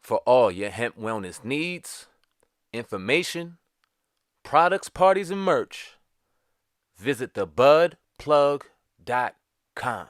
For all your hemp wellness needs, information, products, parties, and merch, visit thebudplug.com.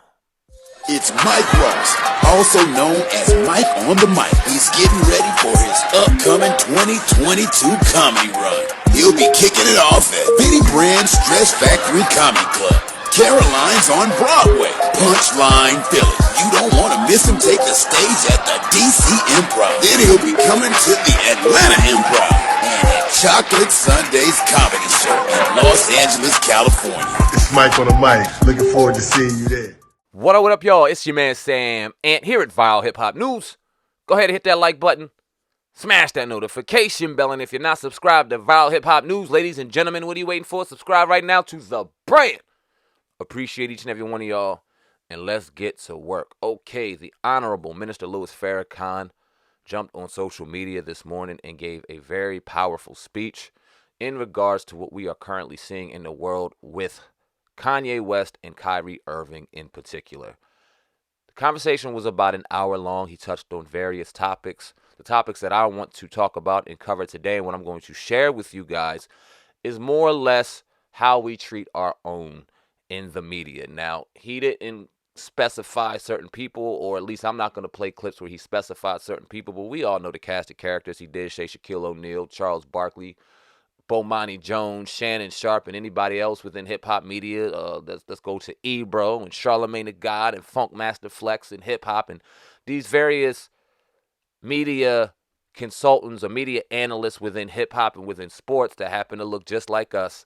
It's Mike Ross, also known as Mike on the Mic. He's getting ready for his upcoming 2022 comedy run. He'll be kicking it off at Benny Brand's Dress Factory Comedy Club. Caroline's on Broadway. Punchline Philly. You don't want to miss him take the stage at the DC Improv. Then he'll be coming to the Atlanta Improv and at Chocolate Sunday's Comedy Show in Los Angeles, California. It's Mike on the Mic. Looking forward to seeing you there. What up, y'all? It's your man Sam Ant here at Vile Hip Hop News. Go ahead and hit that like button. Smash that notification bell. And if you're not subscribed to Vile Hip Hop News, ladies and gentlemen, what are you waiting for? Subscribe right now to the brand. Appreciate each and every one of y'all. And let's get to work. Okay, the Honorable Minister Louis Farrakhan jumped on social media this morning and gave a very powerful speech in regards to what we are currently seeing in the world with Kanye West and Kyrie Irving in particular. The conversation was about an hour long. He touched on various topics. The topics that I want to talk about and cover today and what I'm going to share with you guys is more or less how we treat our own in the media. Now, he didn't specify certain people, or at least I'm not going to play clips where he specified certain people, but we all know the cast of characters. He did say Shaquille O'Neal, Charles Barkley, Bomani Jones, Shannon Sharp, and anybody else within hip-hop media. Let's go to Ebro and Charlamagne the God and Funk Master Flex and hip-hop and these various media consultants or media analysts within hip-hop and within sports that happen to look just like us,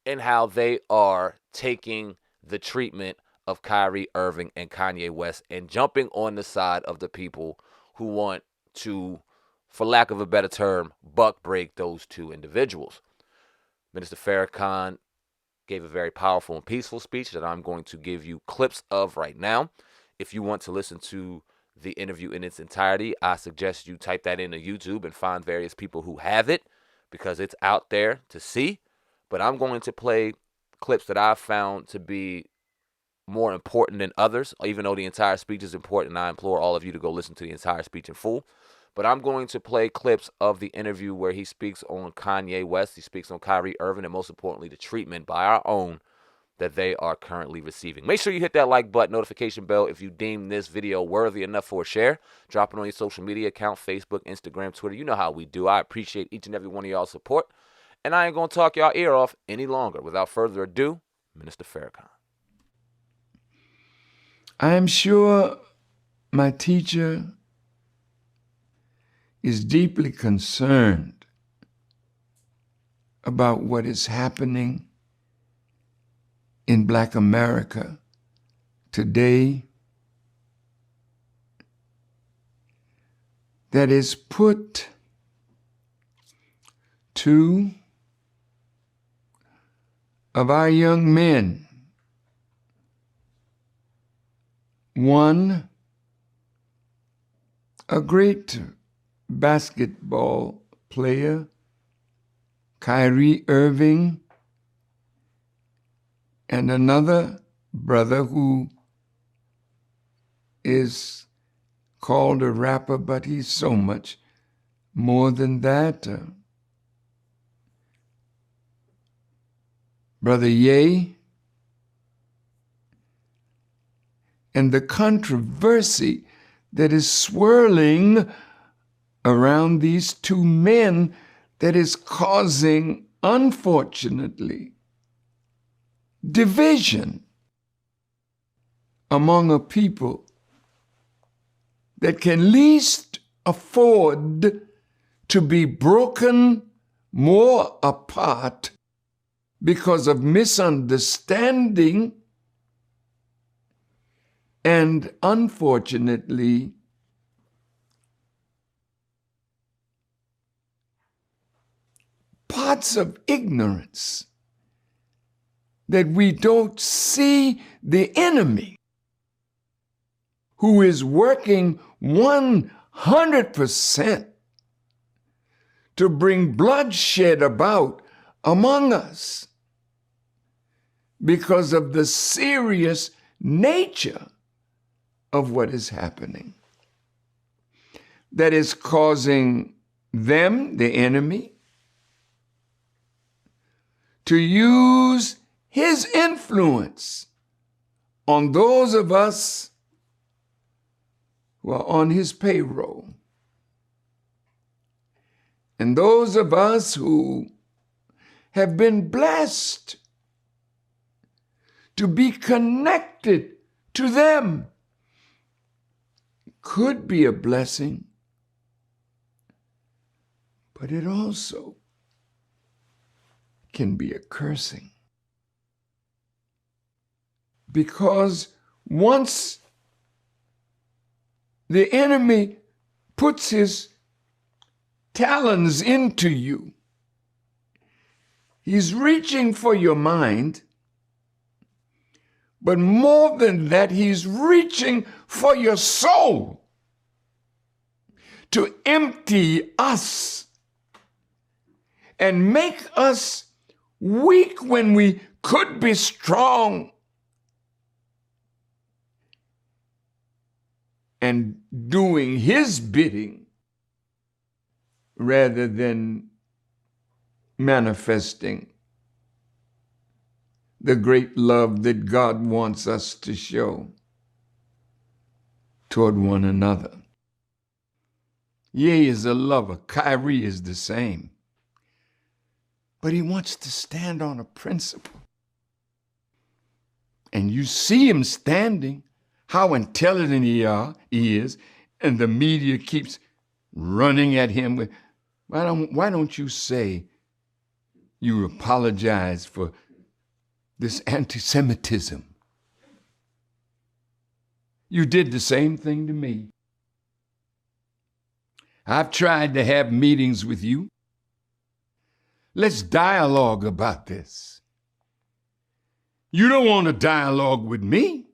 and how they are taking the treatment of Kyrie Irving and Kanye West and jumping on the side of the people who want to, for lack of a better term, buck break those two individuals. Minister Farrakhan gave a very powerful and peaceful speech that I'm going to give you clips of right now. If you want to listen to the interview in its entirety, I suggest you type that into YouTube and find various people who have it, because it's out there to see. But I'm going to play clips that I've found to be more important than others, even though the entire speech is important. I implore all of you to go listen to the entire speech in full. But I'm going to play clips of the interview where he speaks on Kanye West, he speaks on Kyrie Irving, and most importantly, the treatment by our own that they are currently receiving. Make sure you hit that like button, notification bell if you deem this video worthy enough for a share. Drop it on your social media account, Facebook, Instagram, Twitter. You know how we do. I appreciate each and every one of y'all's support. And I ain't going to talk y'all ear off any longer. Without further ado, Minister Farrakhan. I am sure my teacher is deeply concerned about what is happening in Black America today, that is put two of our young men, one, a great basketball player, Kyrie Irving, and another brother who is called a rapper, but he's so much more than that. Brother Ye, and the controversy that is swirling around these two men that is causing, unfortunately, division among a people that can least afford to be broken more apart because of misunderstanding and, unfortunately, parts of ignorance, that we don't see the enemy who is working 100% to bring bloodshed about among us because of the serious nature of what is happening. that is causing them, the enemy, to use his influence on those of us who are on his payroll. And those of us who have been blessed to be connected to them could be a blessing, but it also can be a cursing. Because once the enemy puts his talons into you, he's reaching for your mind, but more than that, he's reaching for your soul to empty us and make us weak when we could be strong, and doing his bidding rather than manifesting the great love that God wants us to show toward one another. Ye is a lover. Kyrie is the same. But he wants to stand on a principle. And you see him standing, how intelligent he is, and the media keeps running at him with, why don't you say you apologize for this anti-Semitism? You did the same thing to me. I've tried to have meetings with you. Let's dialogue about this. You don't want to dialogue with me.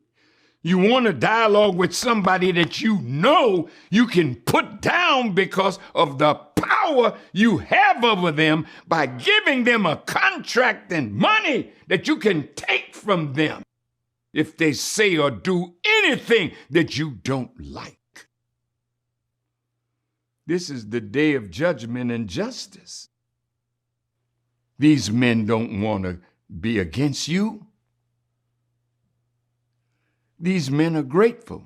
You want to dialogue with somebody that you know you can put down because of the power you have over them by giving them a contract and money that you can take from them if they say or do anything that you don't like. This is the day of judgment and justice. These men don't want to be against you. These men are grateful.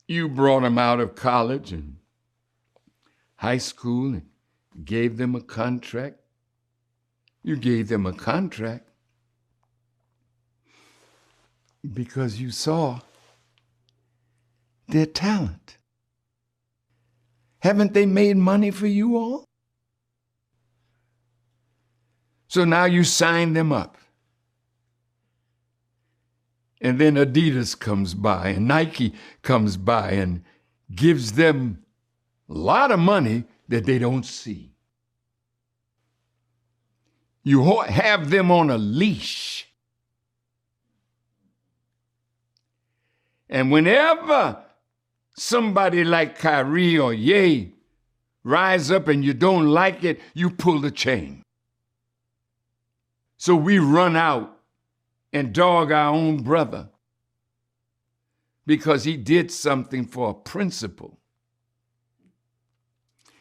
You brought them out of college and high school and gave them a contract. You gave them a contract because you saw their talent. Haven't they made money for you all? So now you sign them up. And then Adidas comes by and Nike comes by and gives them a lot of money that they don't see. You have them on a leash. And whenever somebody like Kyrie or Ye rise up and you don't like it, you pull the chain. So we run out and dog our own brother because he did something for a principle.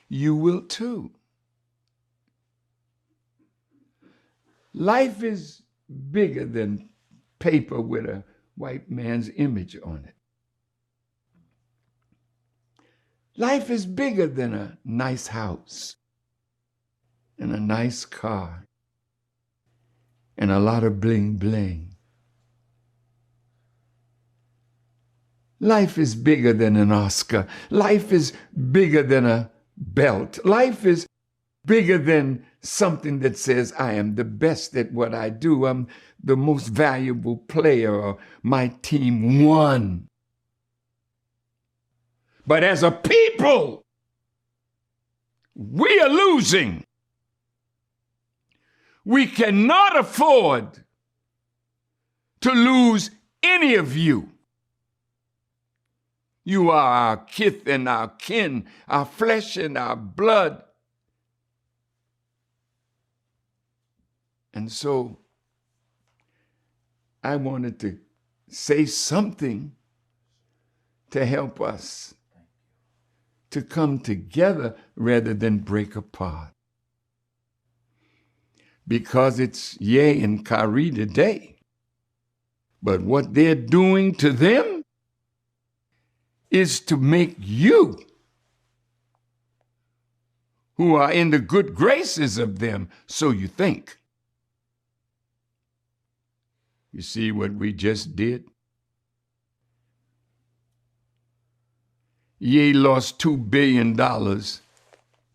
You will too. Life is bigger than paper with a white man's image on it. Life is bigger than a nice house and a nice car and a lot of bling bling. Life is bigger than an Oscar. Life is bigger than a belt. Life is bigger than something that says I am the best at what I do. I'm the most valuable player, or my team won. But as a people, we are losing. We cannot afford to lose any of you. You are our kith and our kin, our flesh and our blood. And so I wanted to say something to help us to come together rather than break apart. Because it's Ye and Kyrie today. But what they're doing to them is to make you, who are in the good graces of them, so you think. You see what we just did? Ye lost $2 billion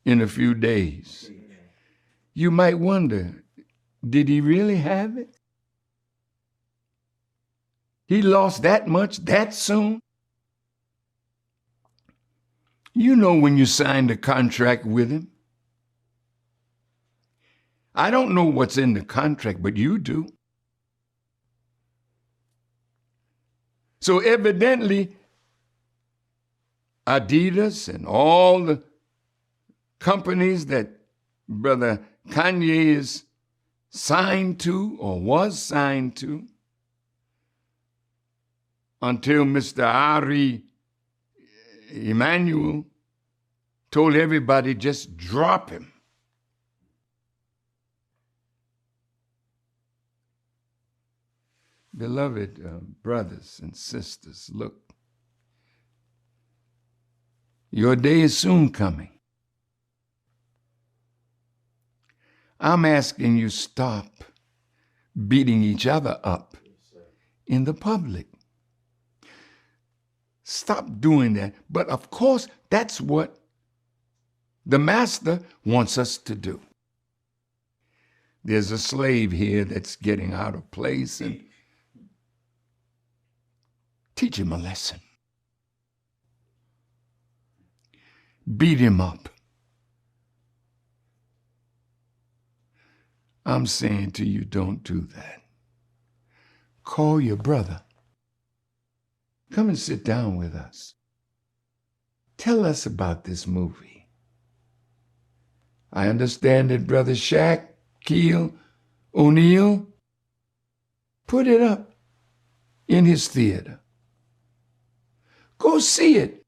in a few days. You might wonder, did he really have it? He lost that much that soon? You know when you signed a contract with him. I don't know what's in the contract, but you do. So evidently, Adidas and all the companies that Brother Kanye is signed to or was signed to, until Mr. Ari Emanuel told everybody just drop him. Beloved brothers and sisters, look, your day is soon coming. I'm asking you stop beating each other up in the public. Stop doing that. But of course, that's what the master wants us to do. There's a slave here that's getting out of place, and teach him a lesson. Beat him up. I'm saying to you, don't do that. Call your brother. Come and sit down with us. Tell us about this movie. I understand that Brother Shaquille O'Neal put it up in his theater. Go see it.